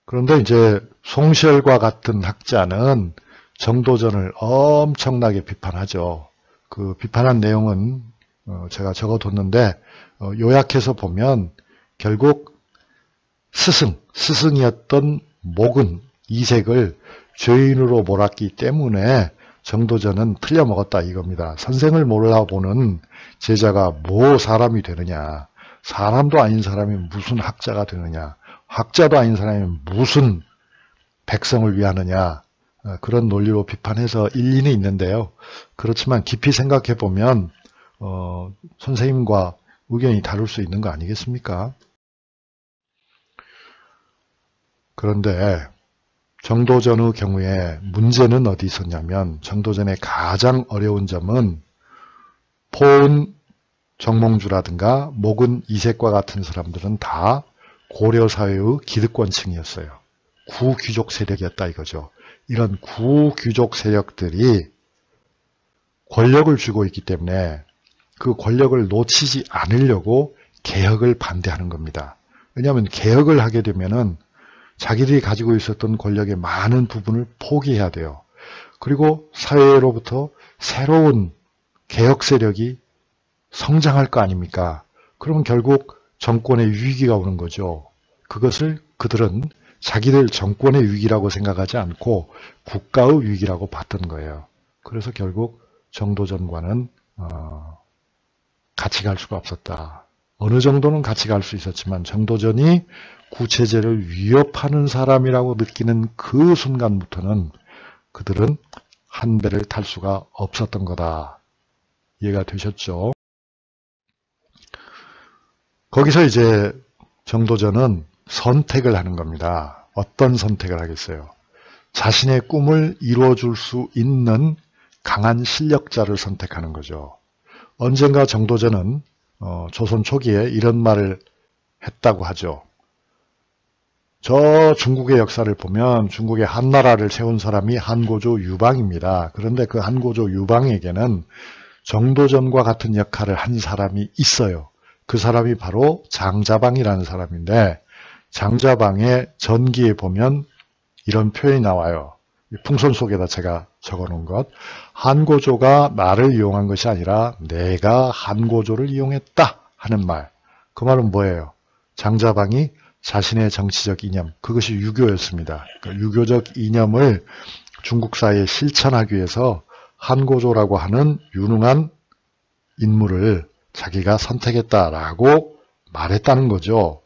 그런데 이제 송시열과 같은 학자는 정도전을 엄청나게 비판하죠. 그 비판한 내용은 제가 적어뒀는데 요약해서 보면 결국 스승이었던 목은 이색을 죄인으로 몰았기 때문에 정도전은 틀려먹었다 이겁니다. 선생을 몰라보는 제자가 뭐 사람이 되느냐. 사람도 아닌 사람이 무슨 학자가 되느냐. 학자도 아닌 사람이 무슨 백성을 위하느냐. 그런 논리로 비판해서 일리는 있는데요. 그렇지만 깊이 생각해 보면 선생님과 의견이 다를 수 있는 거 아니겠습니까? 그런데 정도전의 경우에 문제는 어디 있었냐면 정도전의 가장 어려운 점은 포은 정몽주라든가 목은 이색과 같은 사람들은 다 고려사회의 기득권층이었어요. 구귀족 세력이었다 이거죠. 이런 구귀족 세력들이 권력을 쥐고 있기 때문에 그 권력을 놓치지 않으려고 개혁을 반대하는 겁니다. 왜냐하면 개혁을 하게 되면은 자기들이 가지고 있었던 권력의 많은 부분을 포기해야 돼요. 그리고 사회로부터 새로운 개혁 세력이 성장할 거 아닙니까? 그러면 결국 정권의 위기가 오는 거죠. 그것을 그들은 자기들 정권의 위기라고 생각하지 않고 국가의 위기라고 봤던 거예요. 그래서 결국 정도전과는 같이 갈 수가 없었다. 어느 정도는 같이 갈 수 있었지만 정도전이 구체제를 위협하는 사람이라고 느끼는 그 순간부터는 그들은 한 배를 탈 수가 없었던 거다. 이해가 되셨죠? 거기서 이제 정도전은 선택을 하는 겁니다. 어떤 선택을 하겠어요? 자신의 꿈을 이루어줄 수 있는 강한 실력자를 선택하는 거죠. 언젠가 정도전은 조선 초기에 이런 말을 했다고 하죠. 저 중국의 역사를 보면 중국의 한나라를 세운 사람이 한고조 유방입니다. 그런데 그 한고조 유방에게는 정도전과 같은 역할을 한 사람이 있어요. 그 사람이 바로 장자방이라는 사람인데 장자방의 전기에 보면 이런 표현이 나와요. 풍선 속에다 제가 적어놓은 것. 한고조가 나를 이용한 것이 아니라 내가 한고조를 이용했다 하는 말. 그 말은 뭐예요? 장자방이 자신의 정치적 이념, 그것이 유교였습니다. 그러니까 유교적 이념을 중국 사회에 실천하기 위해서 한고조라고 하는 유능한 인물을 자기가 선택했다라고 말했다는 거죠.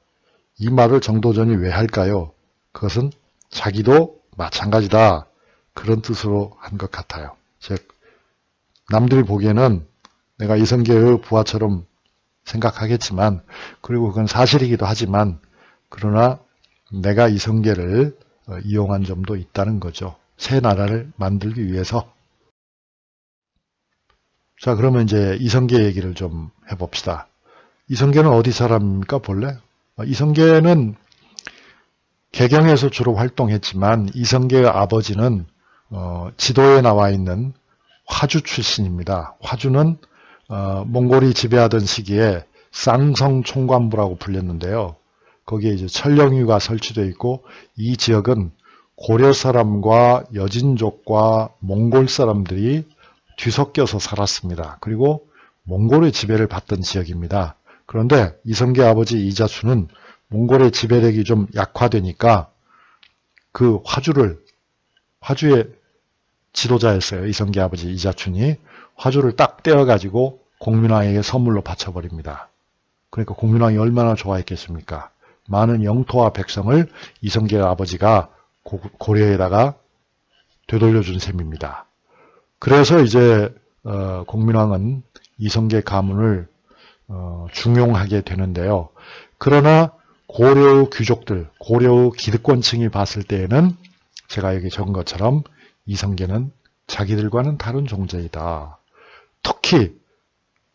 이 말을 정도전이 왜 할까요? 그것은 자기도 마찬가지다. 그런 뜻으로 한 것 같아요. 즉 남들이 보기에는 내가 이성계의 부하처럼 생각하겠지만 그리고 그건 사실이기도 하지만 그러나 내가 이성계를 이용한 점도 있다는 거죠. 새 나라를 만들기 위해서. 자, 그러면 이제 이성계 얘기를 좀 해봅시다. 이성계는 어디 사람입니까, 본래? 이성계는 개경에서 주로 활동했지만 이성계의 아버지는 지도에 나와 있는 화주 출신입니다. 화주는 몽골이 지배하던 시기에 쌍성 총관부라고 불렸는데요. 거기에 이제 천령유가 설치되어 있고 이 지역은 고려 사람과 여진족과 몽골 사람들이 뒤섞여서 살았습니다. 그리고 몽골의 지배를 받던 지역입니다. 그런데 이성계 아버지 이자춘은 몽골의 지배력이 좀 약화되니까 그 화주의 지도자였어요. 이성계 아버지 이자춘이 화주를 딱 떼어가지고 공민왕에게 선물로 바쳐버립니다. 그러니까 공민왕이 얼마나 좋아했겠습니까? 많은 영토와 백성을 이성계 아버지가 고려에다가 되돌려준 셈입니다. 그래서 이제 공민왕은 이성계 가문을 중용하게 되는데요. 그러나 고려의 귀족들, 고려의 기득권층이 봤을 때에는 제가 여기 적은 것처럼 이성계는 자기들과는 다른 존재이다. 특히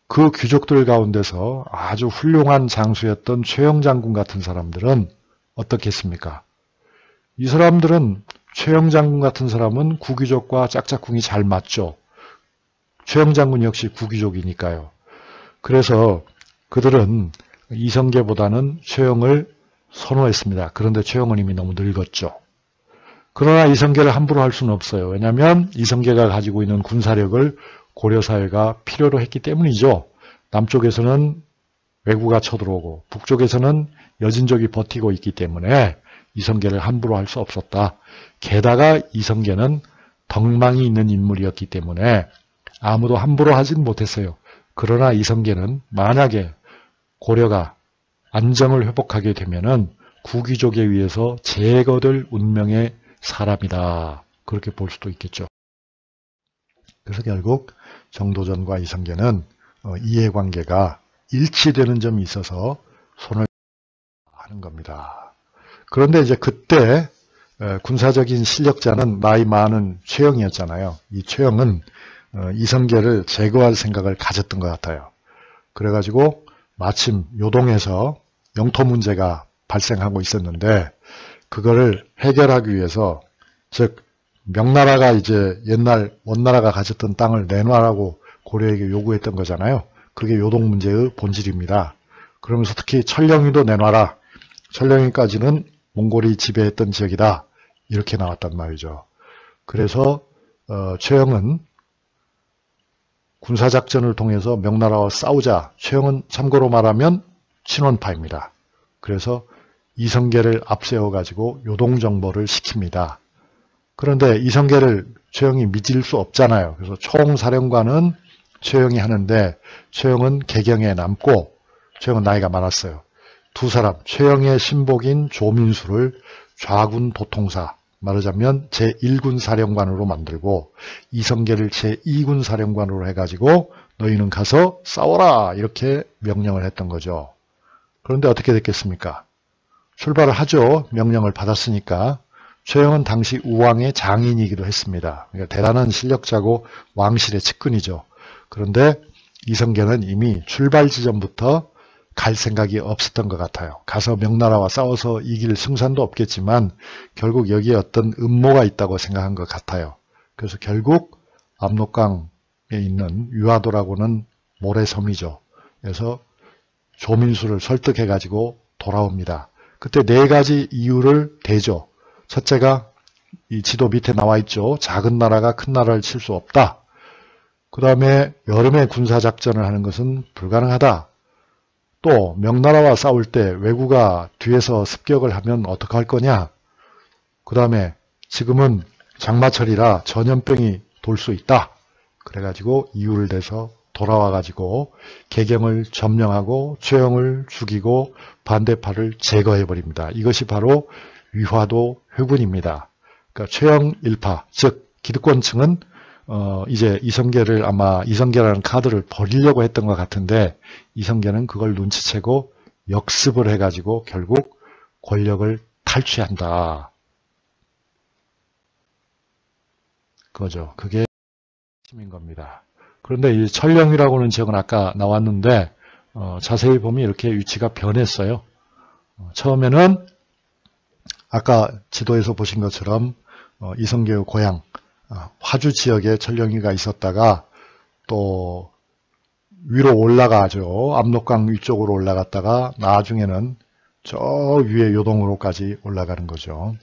그 귀족들 가운데서 아주 훌륭한 장수였던 최영장군 같은 사람들은 어떻겠습니까? 이 사람들은 최영장군 같은 사람은 구귀족과 짝짝꿍이 잘 맞죠. 최영장군 역시 구귀족이니까요. 그래서 그들은 이성계보다는 최영을 선호했습니다. 그런데 최영은 이미 너무 늙었죠. 그러나 이성계를 함부로 할 수는 없어요. 왜냐하면 이성계가 가지고 있는 군사력을 고려사회가 필요로 했기 때문이죠. 남쪽에서는 왜구가 쳐들어오고 북쪽에서는 여진족이 버티고 있기 때문에 이성계를 함부로 할 수 없었다. 게다가 이성계는 덕망이 있는 인물이었기 때문에 아무도 함부로 하진 못했어요. 그러나 이성계는 만약에 고려가 안정을 회복하게 되면은 구귀족에 의해서 제거될 운명의 사람이다. 그렇게 볼 수도 있겠죠. 그래서 결국 정도전과 이성계는 이해관계가 일치되는 점이 있어서 손을 하는 겁니다. 그런데 이제 그때 군사적인 실력자는 나이 많은 최영이었잖아요. 이 최영은 이성계를 제거할 생각을 가졌던 것 같아요. 그래가지고 마침 요동에서 영토 문제가 발생하고 있었는데 그거를 해결하기 위해서 즉 명나라가 이제 옛날 원나라가 가졌던 땅을 내놔라고 고려에게 요구했던 거잖아요. 그게 요동 문제의 본질입니다. 그러면서 특히 천령이도 내놔라. 천령이까지는 몽골이 지배했던 지역이다. 이렇게 나왔단 말이죠. 그래서 최영은 군사작전을 통해서 명나라와 싸우자. 최영은 참고로 말하면 친원파입니다. 그래서 이성계를 앞세워가지고 요동정벌을 시킵니다. 그런데 이성계를 최영이 믿을 수 없잖아요. 그래서 총사령관은 최영이 하는데 최영은 개경에 남고 최영은 나이가 많았어요. 두 사람, 최영의 신복인 조민수를 좌군 도통사, 말하자면 제1군 사령관으로 만들고 이성계를 제2군 사령관으로 해가지고 너희는 가서 싸워라 이렇게 명령을 했던 거죠. 그런데 어떻게 됐겠습니까? 출발을 하죠. 명령을 받았으니까. 최영은 당시 우왕의 장인이기도 했습니다. 그러니까 대단한 실력자고 왕실의 측근이죠. 그런데 이성계는 이미 출발 지점부터 갈 생각이 없었던 것 같아요. 가서 명나라와 싸워서 이길 승산도 없겠지만 결국 여기에 어떤 음모가 있다고 생각한 것 같아요. 그래서 결국 압록강에 있는 유화도라고는 모래섬이죠. 그래서 조민수를 설득해가지고 돌아옵니다. 그때 네 가지 이유를 대죠. 첫째가 이 지도 밑에 나와 있죠. 작은 나라가 큰 나라를 칠 수 없다. 그 다음에 여름에 군사작전을 하는 것은 불가능하다. 또 명나라와 싸울 때 왜구가 뒤에서 습격을 하면 어떡할 거냐. 그 다음에 지금은 장마철이라 전염병이 돌 수 있다. 그래가지고 이유를 대서 돌아와가지고 개경을 점령하고 최영을 죽이고 반대파를 제거해버립니다. 이것이 바로 위화도 회군입니다. 그러니까 최영 일파, 즉 기득권층은 이제 이성계를 아마 이성계라는 카드를 버리려고 했던 것 같은데 이성계는 그걸 눈치채고 역습을 해가지고 결국 권력을 탈취한다. 그거죠. 그게 핵심인 겁니다. 그런데 이 천령이라고는 지역은 아까 나왔는데 자세히 보면 이렇게 위치가 변했어요. 처음에는 아까 지도에서 보신 것처럼 이성계의 고향 화주 지역에 천령이가 있었다가 또 위로 올라가죠. 압록강 위쪽으로 올라갔다가 나중에는 저 위에 요동으로까지 올라가는 거죠.